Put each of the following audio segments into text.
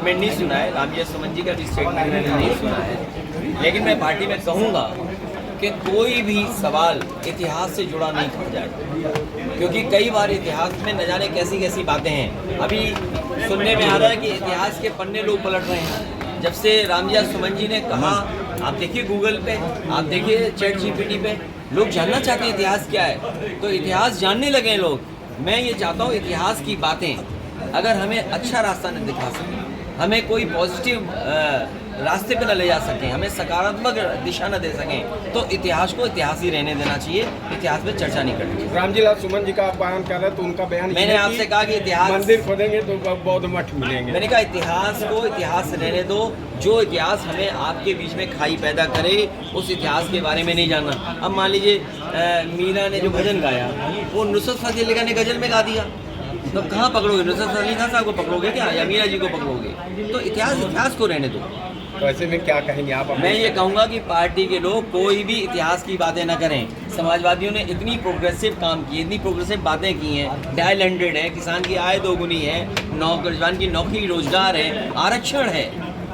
Statement नहीं सुना है, रामजय सुमन जी का भी स्टेटमेंट मैंने नहीं सुना है, लेकिन मैं पार्टी में कहूँगा कि कोई भी सवाल इतिहास से जुड़ा नहीं था जाए, क्योंकि कई बार इतिहास में न जाने कैसी कैसी बातें हैं। अभी सुनने में आ रहा है कि इतिहास के पन्ने लोग पलट रहे हैं। जब से रामजय सुमन जी ने कहा, आप देखिए गूगल पे, आप देखिए चैट जीपीटी पे, लोग जानना चाहते हैं इतिहास क्या है, तो इतिहास जानने लगे लोग। मैं ये चाहता हूँ इतिहास की बातें अगर हमें अच्छा रास्ता न दिखा सकें, हमें कोई पॉजिटिव रास्ते पे न ले जा सकें, हमें सकारात्मक दिशा न दे सकें, तो इतिहास को इतिहास ही रहने देना चाहिए, इतिहास में चर्चा नहीं करनी चाहिए। रामजी लाल सुमन जी का आप बयान कर रहे हैं तो उनका बयान ये मैंने है आपसे कि कहा कि इतिहास, मंदिर खोदेंगे तो बौद्ध मठ मिलेंगे। मैंने कहा इतिहास को इतिहास रहने दो, जो इतिहास हमें आपके बीच में खाई पैदा करे उस इतिहास के बारे में नहीं जानना। अब मान लीजिए मीरा ने जो भजन गाया वो नुसरत फतेह अली खान ने गजल में गा दिया, तो कहाँ पकड़ोगे? नुसरत फतेह अली खान साहब को पकड़ोगे क्या, या मीरा जी को पकड़ोगे? तो इतिहास को रहने दो। तो ऐसे में क्या कहेंगे आप? मैं ये कहूँगा कि पार्टी के लोग कोई भी इतिहास की बातें ना करें। समाजवादियों ने इतनी प्रोग्रेसिव काम की, इतनी प्रोग्रेसिव बातें की हैं, डायल 100 है, किसान की आय दोगुनी है, नौजवान की नौकरी रोजगार है, आरक्षण है,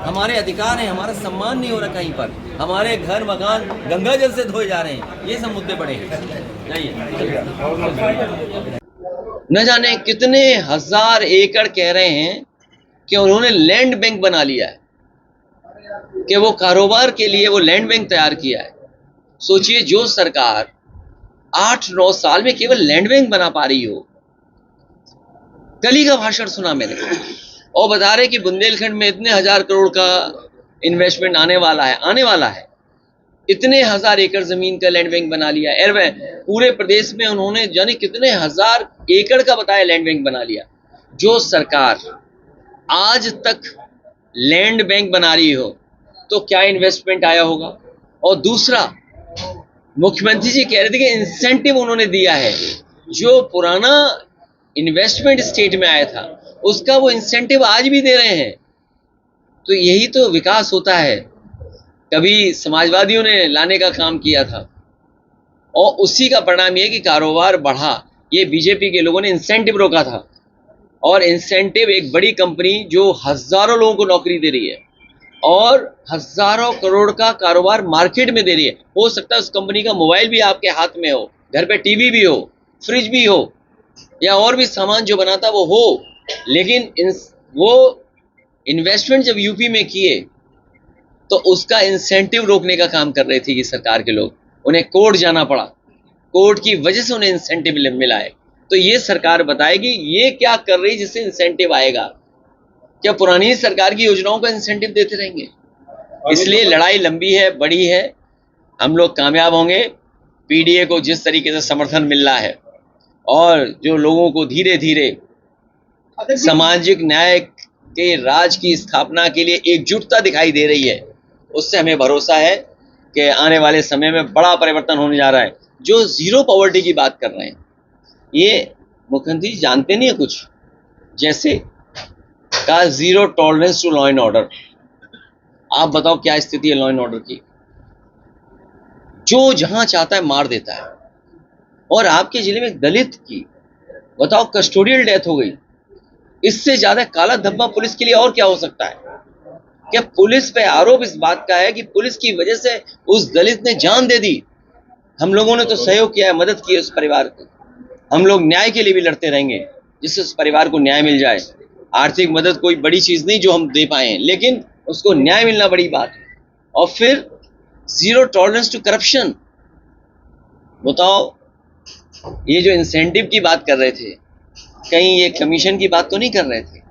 हमारे अधिकार हैं, हमारा सम्मान नहीं हो रहा कहीं पर, हमारे घर मकान गंगा जल से धोए जा रहे हैं, ये सब मुद्दे बड़े हैं। जाइए। न जाने कितने हजार एकड़ कह रहे हैं कि उन्होंने लैंड बैंक बना लिया है, कि वो कारोबार के लिए वो लैंड बैंक तैयार किया है। सोचिए, जो सरकार 8-9 साल में केवल लैंड बैंक बना पा रही हो। कल ही का भाषण सुना मैंने, और बता रहे कि बुंदेलखंड में इतने हजार करोड़ का इन्वेस्टमेंट आने वाला है, इतने हजार एकड़ जमीन का लैंड बैंक बना लिया है। पूरे प्रदेश में उन्होंने जाने कितने हजार एकड़ का बताया लैंड बैंक बना लिया। जो सरकार आज तक लैंड बैंक बना रही हो तो क्या इन्वेस्टमेंट आया होगा? और दूसरा, मुख्यमंत्री जी कह रहे थे कि इंसेंटिव उन्होंने दिया है, जो पुराना इन्वेस्टमेंट स्टेट में आया था उसका वो इंसेंटिव आज भी दे रहे हैं। तो यही तो विकास होता है। कभी समाजवादियों ने लाने का काम किया था और उसी का परिणाम ये कि कारोबार बढ़ा। ये बीजेपी के लोगों ने इंसेंटिव रोका था, और इंसेंटिव एक बड़ी कंपनी जो हजारों लोगों को नौकरी दे रही है और हजारों करोड़ का कारोबार मार्केट में दे रही है। हो सकता है उस कंपनी का मोबाइल भी आपके हाथ में हो, घर पे टीवी भी हो, फ्रिज भी हो, या और भी सामान जो बनाता वो हो, लेकिन वो इन्वेस्टमेंट जब यूपी में किए तो उसका इंसेंटिव रोकने का काम कर रहे थे ये सरकार के लोग। उन्हें कोर्ट जाना पड़ा, कोर्ट की वजह से उन्हें इंसेंटिव मिला है। तो ये सरकार बताएगी ये क्या कर रही जिससे इंसेंटिव आएगा। क्या पुरानी सरकार की योजनाओं का इंसेंटिव देते रहेंगे? इसलिए लड़ाई लंबी है, बड़ी है, हम लोग कामयाब होंगे। पीडीए को जिस तरीके से समर्थन मिल रहा है और जो लोगों को धीरे धीरे सामाजिक न्याय के राज की स्थापना के लिए एकजुटता दिखाई दे रही है, उससे हमें भरोसा है कि आने वाले समय में बड़ा परिवर्तन होने जा रहा है। जो जीरो पॉवर्टी की बात कर रहे हैं, ये मुख्यमंत्री जानते नहीं है कुछ। जैसे का zero tolerance to law and order, आप बताओ क्या स्थिति है लॉ एंड ऑर्डर की? जो जहां चाहता है मार देता है। और आपके जिले में दलित की बताओ कस्टोडियल डेथ हो गई, इससे ज्यादा काला धब्बा पुलिस के लिए और क्या हो सकता है? क्या पुलिस पे आरोप इस बात का है कि पुलिस की वजह से उस दलित ने जान दे दी। हम लोगों ने तो सहयोग किया है, मदद की है उस परिवार को। हम लोग न्याय के लिए भी लड़ते रहेंगे जिससे उस परिवार को न्याय मिल जाए। आर्थिक मदद कोई बड़ी चीज नहीं जो हम दे पाए, लेकिन उसको न्याय मिलना बड़ी बात है। और फिर जीरो टॉलरेंस टू करप्शन। बताओ, ये जो इंसेंटिव की बात कर रहे थे, कहीं ये कमीशन की बात तो नहीं कर रहे थे?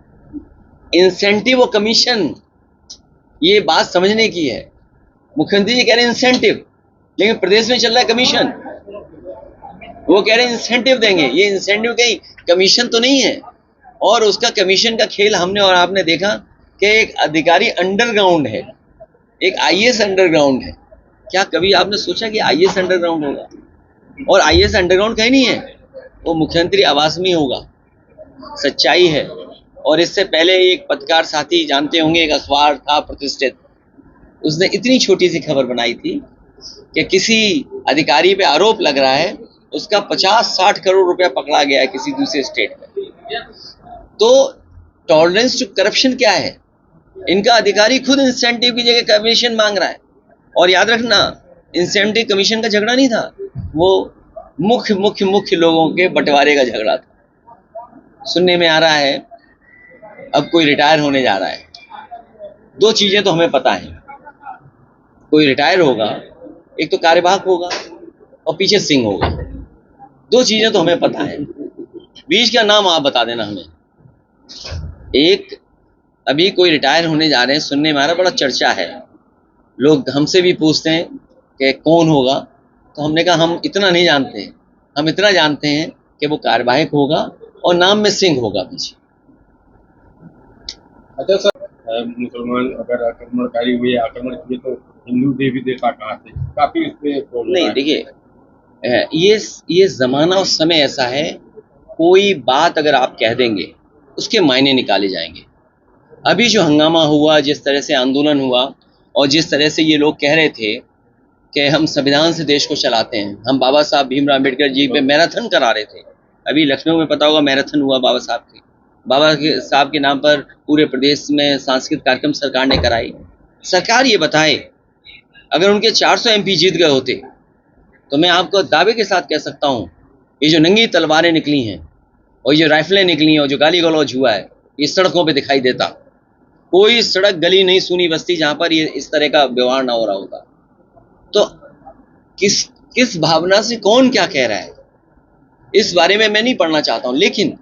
इंसेंटिव और कमीशन, ये बात समझने की है। मुख्यमंत्री जी कह रहे हैं इंसेंटिव, लेकिन प्रदेश में चल रहा है कमीशन। वो कह रहे हैं इंसेंटिव देंगे, ये इंसेंटिव कहीं कमीशन तो नहीं है। और उसका कमीशन का खेल हमने और आपने देखा कि एक अधिकारी अंडरग्राउंड है, एक आईएएस अंडरग्राउंड है। क्या कभी आपने सोचा कि आईएएस अंडरग्राउंड होगा? और आईएएस अंडरग्राउंड कहीं नहीं है, वो मुख्यमंत्री आवास में होगा। सच्चाई है। और इससे पहले एक पत्रकार साथी जानते होंगे, एक अखबार था प्रतिष्ठित, उसने इतनी छोटी सी खबर बनाई थी कि किसी अधिकारी पे आरोप लग रहा है, उसका 50-60 करोड़ रुपया पकड़ा गया है किसी दूसरे स्टेट में। तो टॉलरेंस टू करप्शन क्या है? इनका अधिकारी खुद इंसेंटिव की जगह कमीशन मांग रहा है। और याद रखना, इंसेंटिव कमीशन का झगड़ा नहीं था, वो मुख्य लोगों के बंटवारे का झगड़ा था। सुनने में आ रहा है अब कोई रिटायर होने जा रहा है। दो चीजें तो हमें पता है, कोई रिटायर होगा, एक तो कार्यवाहक होगा और पीछे सिंह होगा। दो चीजें तो हमें पता है, बीच का नाम आप बता देना हमें। एक, अभी कोई रिटायर होने जा रहे हैं, सुनने में आ रहा, बड़ा चर्चा है, लोग हमसे भी पूछते हैं कि कौन होगा, तो हमने कहा हम इतना नहीं जानते हैं, हम इतना जानते हैं कि वो कार्यवाहक होगा और नाम में सिंह होगा पीछे। अच्छा सर, मुसलमान अगर आक्रमणकारी हुए, आक्रमण किए तो हिंदू देवी देवता कहाँ से, काफी इस पे नहीं, देखिए, ये जमाना और समय ऐसा है, कोई बात अगर आप कह देंगे उसके मायने निकाले जाएंगे। अभी जो हंगामा हुआ, जिस तरह से आंदोलन हुआ और जिस तरह से ये लोग कह रहे थे कि हम संविधान से देश को चलाते हैं, हम बाबा साहब भीमराव अम्बेडकर जी पे मैराथन करा रहे थे। अभी लखनऊ में पता होगा मैराथन हुआ बाबा साहब के नाम पर पूरे प्रदेश में सांस्कृतिक कार्यक्रम सरकार ने कराई। सरकार ये बताए, अगर उनके 400 MP जीत गए होते तो मैं आपको दावे के साथ कह सकता हूँ, ये जो नंगी तलवारें निकली हैं और ये जो राइफलें निकली हैं और जो गाली गलौज हुआ है, ये सड़कों पे दिखाई देता। कोई सड़क गली नहीं, सुनी बस्ती जहां पर ये इस तरह का व्यवहार ना हो रहा होता। तो किस भावना से कौन क्या कह रहा है, इस बारे में मैं नहीं पढ़ना चाहता हूं। लेकिन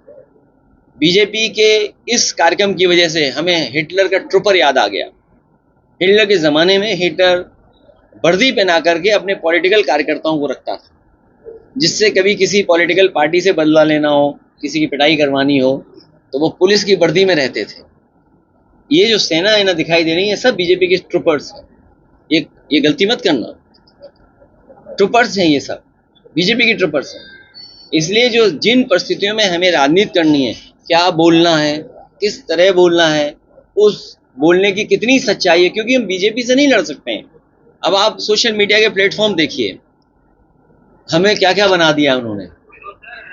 बीजेपी के इस कार्यक्रम की वजह से हमें हिटलर का ट्रूपर याद आ गया। हिटलर के जमाने में हिटलर वर्दी पहना करके अपने पॉलिटिकल कार्यकर्ताओं को रखता था, जिससे कभी किसी पॉलिटिकल पार्टी से बदला लेना हो, किसी की पिटाई करवानी हो, तो वो पुलिस की वर्दी में रहते थे। ये जो सेना है ना दिखाई दे रही है, सब बीजेपी के ट्रूपर्स हैं। ये गलती मत करना, ट्रूपर्स हैं, ये सब बीजेपी के ट्रूपर्स हैं। इसलिए जो जिन परिस्थितियों में हमें राजनीति करनी है, क्या बोलना है, किस तरह बोलना है, उस बोलने की कितनी सच्चाई है, क्योंकि हम बीजेपी से नहीं लड़ सकते हैं। अब आप सोशल मीडिया के प्लेटफॉर्म देखिए, हमें क्या क्या बना दिया उन्होंने।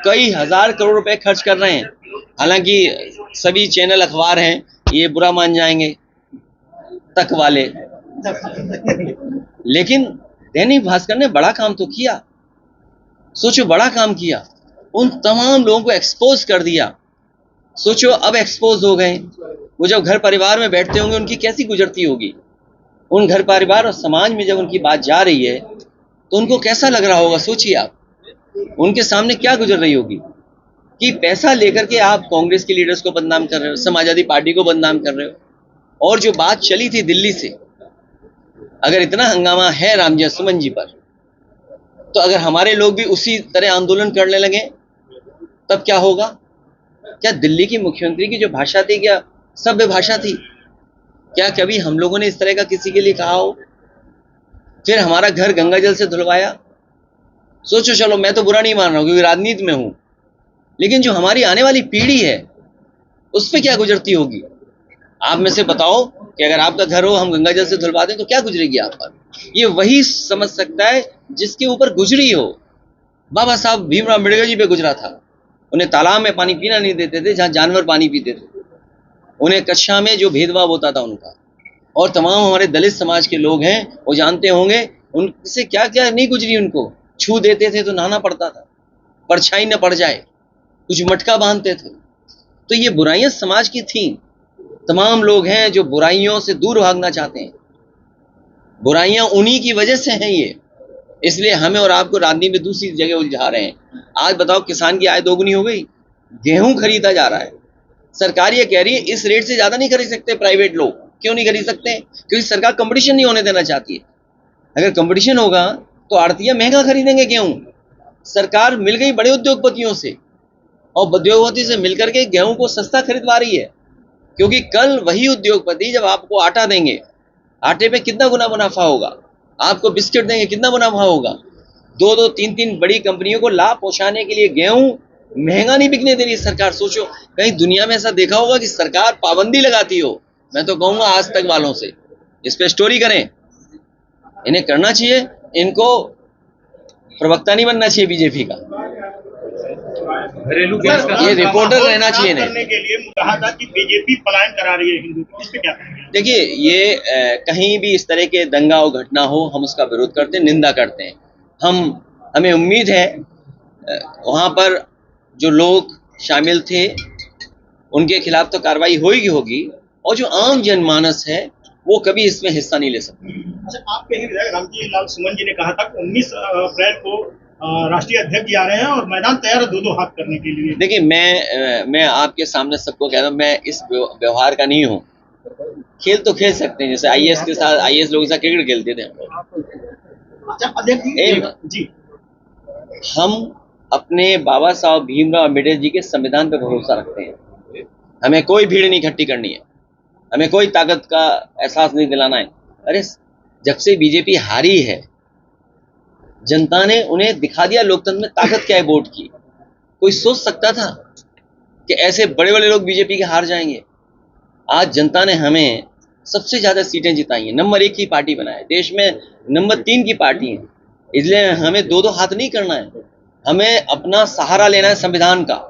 कई हजार करोड़ रुपए खर्च कर रहे हैं, हालांकि सभी चैनल अखबार हैं, ये बुरा मान जाएंगे तक वाले, लेकिन दैनिक भास्कर ने बड़ा काम तो किया। सोचो, बड़ा काम किया, उन तमाम लोगों को एक्सपोज कर दिया। सोचो, अब एक्सपोज हो गए, वो जब घर परिवार में बैठते होंगे उनकी कैसी गुजरती होगी। उन घर परिवार और समाज में जब उनकी बात जा रही है तो उनको कैसा लग रहा होगा। सोचिए आप, उनके सामने क्या गुजर रही होगी कि पैसा लेकर के आप कांग्रेस के लीडर्स को बदनाम कर रहे हो, समाजवादी पार्टी को बदनाम कर रहे हो। और जो बात चली थी दिल्ली से, अगर इतना हंगामा है रामजय सुमन जी पर, तो अगर हमारे लोग भी उसी तरह आंदोलन करने लगे तब क्या होगा। क्या दिल्ली की मुख्यमंत्री की जो भाषा थी, क्या सभ्य भाषा थी? क्या कभी हम लोगों ने इस तरह का किसी के लिए कहा हो? फिर हमारा घर गंगा जल से धुलवाया। सोचो, चलो मैं तो बुरा नहीं मान रहा हूं क्योंकि राजनीति में हूं, लेकिन जो हमारी आने वाली पीढ़ी है उस पर क्या गुजरती होगी। आप में से बताओ कि अगर आपका घर हो, हम गंगा जल से धुलवा दें तो क्या गुजरेगी आप पर। ये वही समझ सकता है जिसके ऊपर गुजरी हो। बाबा साहब भीमराव अम्बेडकर जी पे गुजरा था। उन्हें तालाब में पानी पीना नहीं देते थे जहां जानवर पानी पीते थे। उन्हें कक्षा में जो भेदभाव होता था उनका, और तमाम हमारे दलित समाज के लोग हैं वो जानते होंगे उनसे क्या क्या नहीं गुजरी। उनको छू देते थे तो नहाना पड़ता था, परछाई न पड़ जाए, कुछ मटका बांधते थे। तो ये बुराइयां समाज की थी। तमाम लोग हैं जो बुराइयों से दूर भागना चाहते हैं। बुराइयां उन्हीं की वजह से हैं ये, इसलिए हमें और आपको राजनीति में दूसरी जगह उलझा रहे हैं। आज बताओ, किसान की आय दोगुनी हो गई, गेहूं खरीदा जा रहा है, सरकार ये कह रही है इस रेट से ज्यादा नहीं खरीद सकते प्राइवेट लोग। क्यों नहीं खरीद सकते? क्योंकि सरकार कंपटीशन नहीं होने देना चाहती है। अगर कंपटीशन होगा तो आड़तिया महंगा खरीदेंगे गेहूं। सरकार मिल गई बड़े उद्योगपतियों से, और उद्योगपति से मिलकर के गेहूं को सस्ता खरीदवा रही है, क्योंकि कल वही उद्योगपति जब आपको आटा देंगे, आटे पे कितना गुना मुनाफा होगा, आपको बिस्किट देंगे कितना मुनाफा होगा। 2-2, 3-3 बड़ी कंपनियों को लाभ पहुंचाने के लिए गेहूं महंगा नहीं बिकने दे रही सरकार। सोचो, कहीं दुनिया में ऐसा देखा होगा कि सरकार पाबंदी लगाती हो? मैं तो कहूंगा आज तक वालों से इस पे स्टोरी करें, इन्हें करना चाहिए। इनको प्रवक्ता नहीं बनना चाहिए बीजेपी का। घरेलू गैस का ये रिपोर्टर रहना चाहिए नहीं। करने के लिए कहा था कि बीजेपी पलायन करा रही है हिंदू को, इस पे क्या कहेंगे? देखिए, ये कहीं भी इस तरह के दंगा और घटना हो, हम उसका विरोध करते हैं, निंदा करते हैं। हमें उम्मीद है वहाँ पर जो लोग शामिल थे उनके खिलाफ तो कार्रवाई होगी होगी, और जो आम जनमानस है वो कभी इसमें हिस्सा नहीं ले सकते। अच्छा, आपके ही विधायक रामजी लाल सुमन जी ने कहा था कि 19 अप्रैल को राष्ट्रीय अध्यक्ष जा रहे हैं और मैदान तैयार है दो हाथ करने के लिए। देखिए, मैं आपके सामने सबको कह रहा हूँ, मैं इस व्यवहार का नहीं हूँ। खेल तो खेल सकते हैं, जैसे आईएएस के साथ, आईएएस लोगों के साथ क्रिकेट खेलते थे हम लोग। अच्छा अध्यक्ष जी, हम अपने बाबा साहब भीमराव अम्बेडकर जी के संविधान पर भरोसा रखते हैं। हमें कोई भीड़ नहीं इकट्ठी करनी है, हमें कोई ताकत का एहसास नहीं दिलाना है। अरे जब से बीजेपी हारी है, जनता ने उन्हें दिखा दिया लोकतंत्र में ताकत क्या है वोट की। कोई सोच सकता था कि ऐसे बड़े बड़े लोग बीजेपी के हार जाएंगे? आज जनता ने हमें सबसे ज्यादा सीटें जिताई हैं, नंबर 1 की पार्टी बनाए, देश में नंबर 3 की पार्टी है। इसलिए हमें दो हाथ नहीं करना है, हमें अपना सहारा लेना है संविधान का।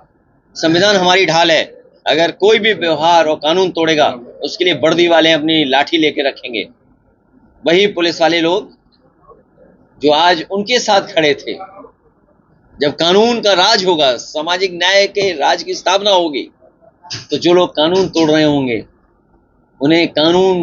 संविधान हमारी ढाल है। अगर कोई भी व्यवहार और कानून तोड़ेगा, उसके लिए वर्दी वाले अपनी लाठी लेके रखेंगे। वही पुलिस वाले लोग जो आज उनके साथ खड़े थे, जब कानून का राज होगा, सामाजिक न्याय के राज की स्थापना होगी, तो जो लोग कानून तोड़ रहे होंगे उन्हें कानून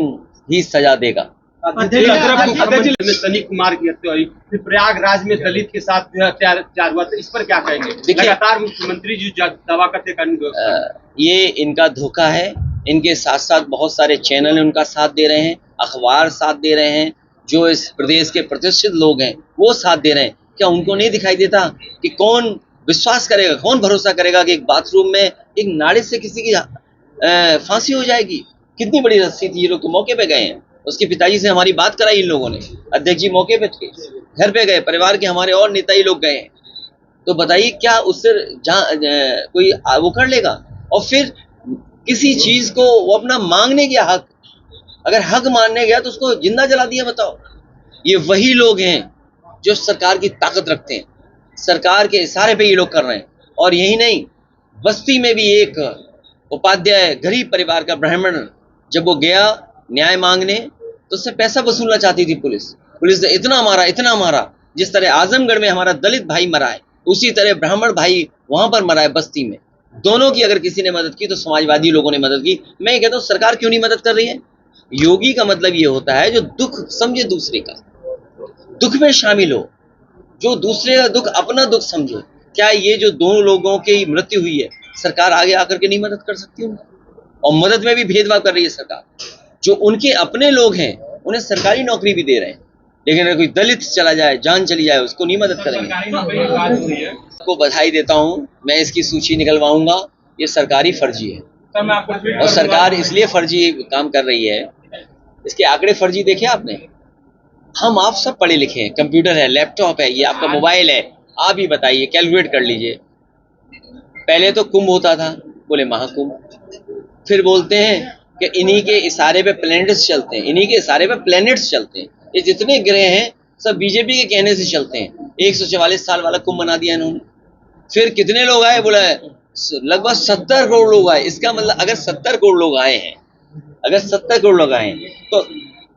ही सजा देगा। सनी कुमार की हत्या हुई, फिर प्रयागराज में दलित के साथ जो है अत्याचार हुआ, तो इस पर क्या कहेंगे? लगातार मुख्यमंत्री जी दावा करते कानून व्यवस्था, ये इनका धोखा है। इनके साथ साथ बहुत सारे चैनल उनका साथ दे रहे हैं, अखबार साथ दे रहे हैं, जो इस प्रदेश के प्रतिष्ठित लोग हैं वो साथ दे रहे हैं। क्या उनको नहीं दिखाई देता कि कौन विश्वास करेगा, कौन भरोसा करेगा कि एक बाथरूम में एक नाले से किसी की फांसी हो जाएगी? कितनी बड़ी रस्सी थी। ये लोग तो मौके पे गए हैं, उसके पिताजी से हमारी बात कराई इन लोगों ने, अध्यक्ष जी मौके पे थे, घर पे गए, परिवार के हमारे और नेता ही लोग गए हैं। तो बताइए, क्या उससे कोई वो कर लेगा? और फिर किसी चीज को वो अपना मांगने गया हक, अगर हक मानने गया तो उसको जिंदा जला दिया। बताओ, ये वही लोग हैं जो सरकार की ताकत रखते हैं, सरकार के इशारे पे ये लोग कर रहे हैं। और यही नहीं, बस्ती में भी एक उपाध्याय गरीब परिवार का ब्राह्मण, जब वो गया न्याय मांगने तो उससे पैसा वसूलना चाहती थी पुलिस ने इतना मारा, जिस तरह आजमगढ़ में हमारा दलित भाई मरा है, उसी तरह ब्राह्मण भाई वहां पर मरा है बस्ती में। दोनों की अगर किसी ने मदद की तो समाजवादी लोगों ने मदद की। मैं ये कहता हूँ, सरकार क्यों नहीं मदद कर रही है? योगी का मतलब ये होता है जो दुख समझे, दूसरे का दुख में शामिल हो, जो दूसरे का दुख अपना दुख समझे। क्या ये जो दोनों लोगों की मृत्यु हुई है, सरकार आगे आकर के नहीं मदद कर सकती उनकी? और मदद में भी भेदभाव कर रही है सरकार। जो उनके अपने लोग हैं उन्हें सरकारी नौकरी भी दे रहे हैं, लेकिन अगर कोई दलित चला जाए, जान चली जाए, उसको नहीं मदद करेंगे। आपको बधाई देता हूं, मैं इसकी सूची निकलवाऊंगा। ये सरकारी फर्जी है, और सरकार इसलिए फर्जी काम कर रही है, इसके आंकड़े फर्जी देखे आपने? हम आप सब पढ़े लिखे हैं, कंप्यूटर है, लैपटॉप है, ये आपका मोबाइल है, आप ही बताइए, कैलकुलेट कर लीजिए। पहले तो कुंभ होता था, बोले महाकुंभ, फिर बोलते हैं कि इन्हीं के इशारे पे प्लैनेट्स चलते हैं, इन्हीं के इशारे पे प्लैनेट्स चलते हैं। ये जितने ग्रह हैं सब बीजेपी के कहने से चलते हैं। 144 साल वाला कुंभ बना दिया इन्होंने। फिर कितने लोग आए? बोला लगभग 70 करोड़ लोग आए। इसका मतलब अगर 70 करोड़ लोग आए हैं, अगर 70 करोड़ लोग आए हैं, तो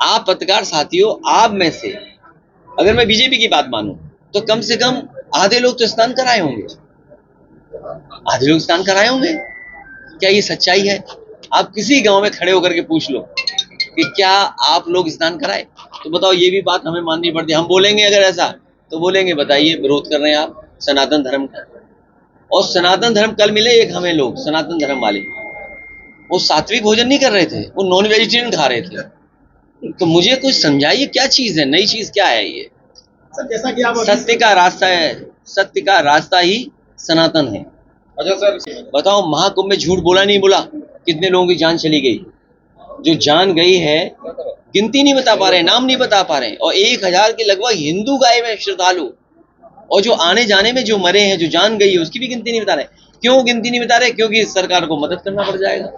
आप पत्रकार साथियों, आप में से अगर मैं बीजेपी की बात मानूं तो कम से कम आधे लोग तो स्नान कराए होंगे, आधे लोग स्नान कराए होंगे। क्या ये सच्चाई है? आप किसी गांव में खड़े होकर के पूछ लो कि क्या आप लोग स्नान कराए, तो बताओ, ये भी बात हमें माननी पड़ती है। हम बोलेंगे अगर ऐसा, तो बोलेंगे बताइए विरोध कर रहे हैं आप सनातन धर्म का। और सनातन धर्म कल मिले एक हमें लोग, सनातन धर्म वाले, वो सात्विक भोजन नहीं कर रहे थे, वो नॉन वेजिटेरियन खा रहे थे। तो मुझे कुछ समझाइए, क्या चीज है, नई चीज क्या है ये? सर, जैसा कि आप सत्य का रास्ता है, सत्य का रास्ता ही सनातन है। अच्छा सर, बताओ, महाकुंभ में झूठ बोला नहीं बोला? कितने लोगों की जान चली गई? जो जान गई है गिनती नहीं बता पा रहे, नाम नहीं बता पा रहे। और 1000 के लगभग हिंदू गए में श्रद्धालु, और जो आने जाने में जो मरे हैं, जो जान गई है, उसकी भी गिनती नहीं बता रहे। क्यों गिनती नहीं बता रहे? क्योंकि सरकार को मदद करना पड़ जाएगा।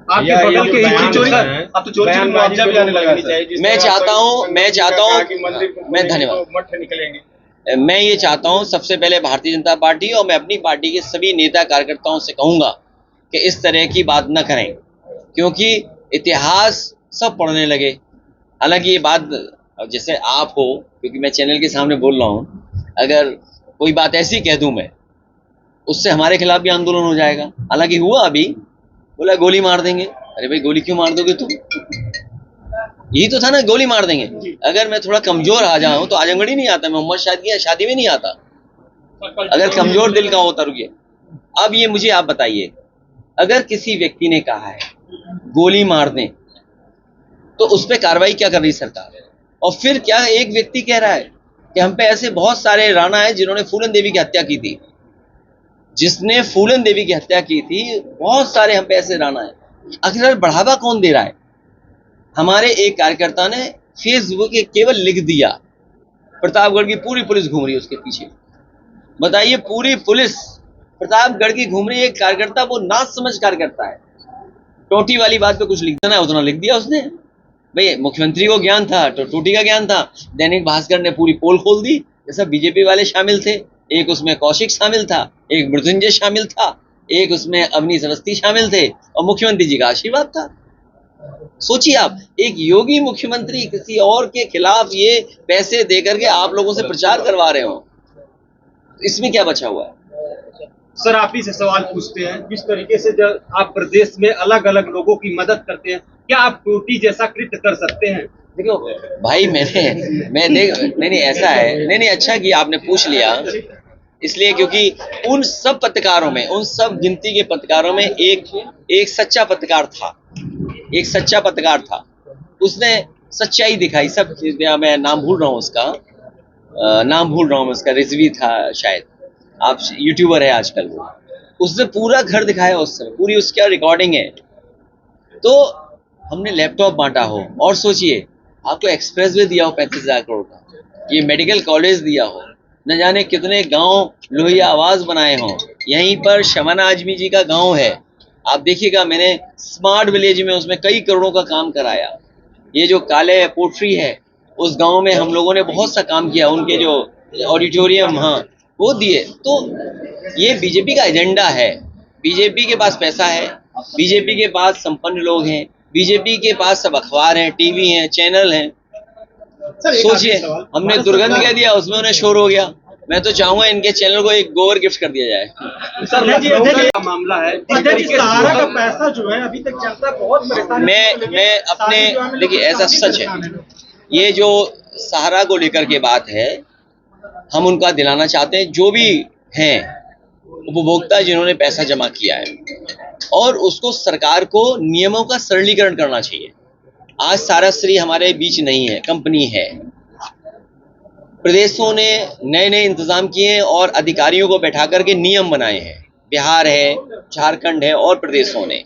आपके बगल के चोरी, अब तो चोरी मुआवजा भी आने लगा है। मैं चाहता हूं मैं धन्यवाद। मठ निकलेंगे। मैं ये चाहता हूं सबसे पहले भारतीय जनता पार्टी और मैं अपनी पार्टी के सभी नेता कार्यकर्ताओं से कहूंगा कि इस तरह की बात न करें, क्योंकि इतिहास सब पढ़ने लगे। हालांकि ये बात जैसे आप हो, क्योंकि मैं चैनल के सामने बोल रहा हूं, अगर कोई बात ऐसी कह दूं मैं, उससे हमारे खिलाफ भी आंदोलन हो जाएगा। हालांकि हुआ अभी, बोला गोली मार देंगे। अरे भाई गोली क्यों मार दोगे तुम? यही तो था ना, गोली मार देंगे। अगर मैं थोड़ा कमजोर आ जाऊं तो आजमगढ़ ही नहीं आता, मैं मोहम्मद शादी में नहीं आता अगर कमजोर दिल का होता। रुकिए, अब ये मुझे आप बताइए, अगर किसी व्यक्ति ने कहा है गोली मार दें तो उस पर कार्रवाई क्या कर रही सरकार? और फिर क्या एक व्यक्ति कह रहा है कि हम पे ऐसे बहुत सारे राणा है जिन्होंने फूलन देवी की हत्या की थी, जिसने फूलन देवी की हत्या की थी, बहुत सारे हम पे ऐसे राणा है। आखिर बढ़ावा कौन दे रहा है? हमारे एक कार्यकर्ता ने फेसबुक पे केवल लिख दिया, प्रतापगढ़ की पूरी पुलिस घूम रही है उसके पीछे। बताइए, पूरी पुलिस प्रतापगढ़ की घूम रही है, एक कार्यकर्ता वो ना समझ कार्यकर्ता है, टोटी वाली बात पे कुछ लिख देना उतना लिख दिया उसने। भाई मुख्यमंत्री को ज्ञान था तो टोटी का ज्ञान था। दैनिक भास्कर ने पूरी पोल खोल दी, जैसा बीजेपी वाले शामिल थे, एक उसमें कौशिक शामिल था, एक मृत्युंजय शामिल था, एक उसमें अवनीश अवस्थी शामिल थे, और मुख्यमंत्री जी का आशीर्वाद था। सोचिए आप, एक योगी मुख्यमंत्री किसी और के खिलाफ ये पैसे देकर के आप लोगों से प्रचार करवा रहे हो, इसमें क्या बचा हुआ है? सर आप ही से सवाल पूछते हैं, जिस तरीके से जब आप प्रदेश में अलग अलग लोगों की मदद करते हैं, क्या आप टोटी जैसा कृत्य कर सकते हैं? देखो भाई, नहीं ऐसा है, नहीं अच्छा कि आपने पूछ लिया, इसलिए क्योंकि उन सब पत्रकारों में, उन सब गिनती के पत्रकारों में एक सच्चा पत्रकार था, एक सच्चा पत्रकार था, उसने सच्चाई दिखाई। सब मैं नाम भूल रहा हूँ उसका, रिजवी था शायद, आप यूट्यूबर है आजकल वो, उसने पूरा घर दिखाया उस समय, पूरी उसका रिकॉर्डिंग है। तो हमने लैपटॉप बांटा हो, और सोचिए आपको एक्सप्रेसवे दिया हो 35,000 करोड़ का, ये मेडिकल कॉलेज दिया हो, न जाने कितने गांव लोहिया आवाज बनाए हों। यहीं पर शमना आजमी जी का गांव है, आप देखिएगा, मैंने स्मार्ट विलेज में उसमें कई करोड़ों का काम कराया। ये जो काले पोट्री है, उस गांव में हम लोगों ने बहुत सा काम किया, उनके जो ऑडिटोरियम हाँ वो दिए। तो ये बीजेपी का एजेंडा है, बीजेपी के पास पैसा है, बीजेपी के पास संपन्न लोग हैं, बीजेपी के पास सब अखबार हैं, टीवी हैं, चैनल हैं। सोचिए, हमने दुर्गंध कह दिया, उसमें उन्हें शोर हो गया। मैं तो चाहूंगा इनके चैनल को एक गोबर गिफ्ट कर दिया जाए। सर मामला है, सहारा का पैसा जो है अभी तक जनता बहुत परेशान। मैं अपने, देखिए ऐसा सच है, ये जो सहारा को लेकर के बात है, हम उनका दिलाना चाहते हैं, जो भी हैं उपभोक्ता जिन्होंने पैसा जमा किया है, और उसको सरकार को नियमों का सरलीकरण करना चाहिए। आज साराश्री हमारे बीच नहीं है, कंपनी है, प्रदेशों ने नए नए इंतजाम किए हैं और अधिकारियों को बैठा करके नियम बनाए हैं। बिहार है, झारखंड है, और प्रदेशों ने,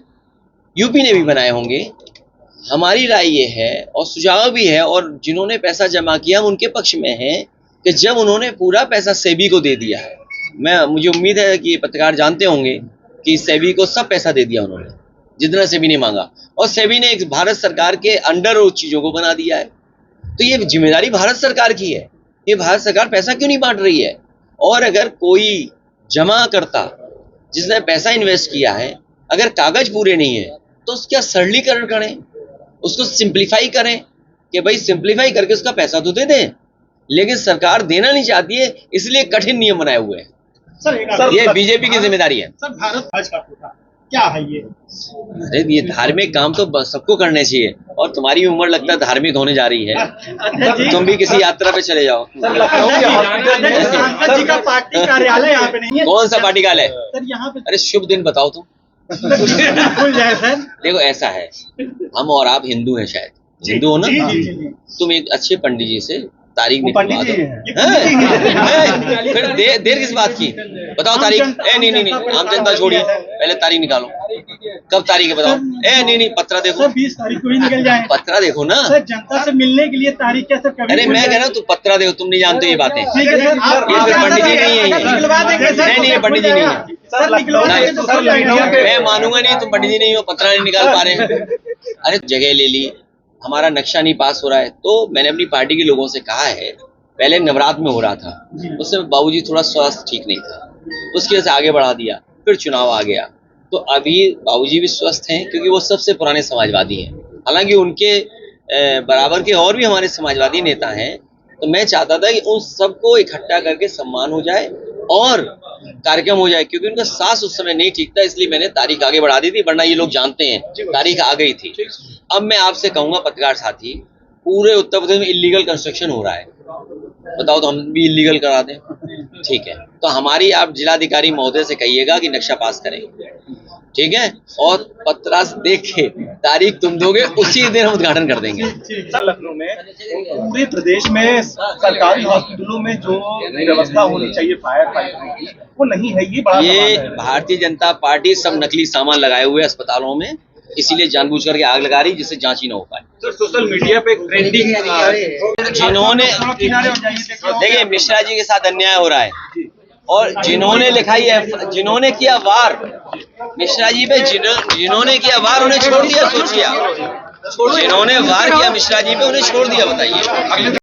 यूपी ने भी बनाए होंगे। हमारी राय ये है और सुझाव भी है, और जिन्होंने पैसा जमा किया हम उनके पक्ष में हैं, कि जब उन्होंने पूरा पैसा सेबी को दे दिया है, मुझे उम्मीद है कि पत्रकार जानते होंगे कि सेबी को सब पैसा दे दिया उन्होंने, जितना सेबी ने मांगा, और सेबी ने एक भारत सरकार के अंडर उस चीजों को बना दिया है। तो ये जिम्मेदारी भारत सरकार की है, ये भारत सरकार पैसा क्यों नहीं बांट रही है? और अगर कोई जमा करता जिसने पैसा इन्वेस्ट किया है, अगर कागज पूरे नहीं है तो उसका सरलीकरण करें, उसको सिंप्लीफाई करें, कि भाई सिंप्लीफाई करके उसका पैसा तो दे दें। लेकिन सरकार देना नहीं चाहती है, इसलिए कठिन नियम बनाए हुए हैं। सर ये बीजेपी की जिम्मेदारी है। सर भारत आज का कोटा क्या है ये? अरे ये धार्मिक काम तो सबको करने चाहिए, और तुम्हारी उम्र लगता है धार्मिक होने जा रही है, तुम भी किसी यात्रा पे चले जाओ। सांसद जी का पार्टी कार्यालय यहाँ पे नहीं है। कौन सा पार्टी कार्यालय? सर यहाँ पे अरे शुभ दिन बताओ तुम। खुल जाए सर। देखो ऐसा है, हम और आप हिंदू हैं, शायद हिंदू हो ना, तुम एक अच्छे पंडित जी से तारीख निकलवा दो। फिर देर किस बात की? बताओ तारीख। नहीं आम जनता छोड़िए, पहले तारीख निकालो, कब तारीख है बताओ। नहीं पत्रा देखो, सर 20 तारीख को ही निकल जाए। पत्रा देखो ना सर, जनता से मिलने के लिए तारीख क्या सर? कभी अरे मैं कह रहा हूँ, तू पत्रा देखो, तुम नहीं जानते ये बातें। ठीक है सर, ये फिर पंडित जी नहीं है, नहीं पंडित जी नहीं है, मैं मानूंगा नहीं, तुम पंडित जी नहीं हो, पत्रा नहीं निकाल पा रहे हैं। अरे जगह ले ली, हमारा नक्शा नहीं पास हो रहा है, तो मैंने अपनी पार्टी के लोगों से कहा है पहले नवरात्र में हो रहा था, उससे बाबूजी थोड़ा स्वास्थ्य ठीक नहीं था, उसकी वजह से आगे बढ़ा दिया, फिर चुनाव आ गया। तो अभी बाबूजी भी स्वस्थ हैं क्योंकि वो सबसे पुराने समाजवादी हैं। हालांकि उनके बराबर के और भी हमारे समाजवादी नेता हैं, तो मैं चाहता था कि उन सबको इकट्ठा करके सम्मान हो जाए और कार्यक्रम हो जाए, क्योंकि उनका सांस उस समय नहीं ठीक था, इसलिए मैंने तारीख आगे बढ़ा दी थी, वरना ये लोग जानते हैं तारीख आ गई थी। अब मैं आपसे कहूंगा पत्रकार साथी, पूरे उत्तर प्रदेश में इलीगल कंस्ट्रक्शन हो रहा है, बताओ तो हम भी इलीगल करा दें? ठीक है, तो हमारी आप जिलाधिकारी महोदय से कहिएगा कि नक्शा पास करें, ठीक है, और पत्रास देख के तारीख तुम दोगे, उसी दिन हम उद्घाटन कर देंगे। लखनऊ में पूरे प्रदेश में सरकारी हॉस्पिटलों में जो व्यवस्था होनी चाहिए फायर फाइटरों की, वो नहीं है। ये बड़ा ये सवाल है। भारतीय जनता पार्टी सब नकली सामान लगाए हुए अस्पतालों में, इसीलिए जानबूझ करके आग लगा रही जिससे जांच ही ना हो पाए। सर सोशल मीडिया पे ट्रेंडिंग जिन्होंने देखिए मिश्रा जी के साथ अन्याय हो रहा है, और जिन्होंने लिखा है, जिन्होंने किया वार मिश्रा जी पे, जिन्होंने किया वार उन्हें छोड़ दिया, सोचिए, जिन्होंने वार किया मिश्रा जी पे उन्हें छोड़ दिया, बताइए।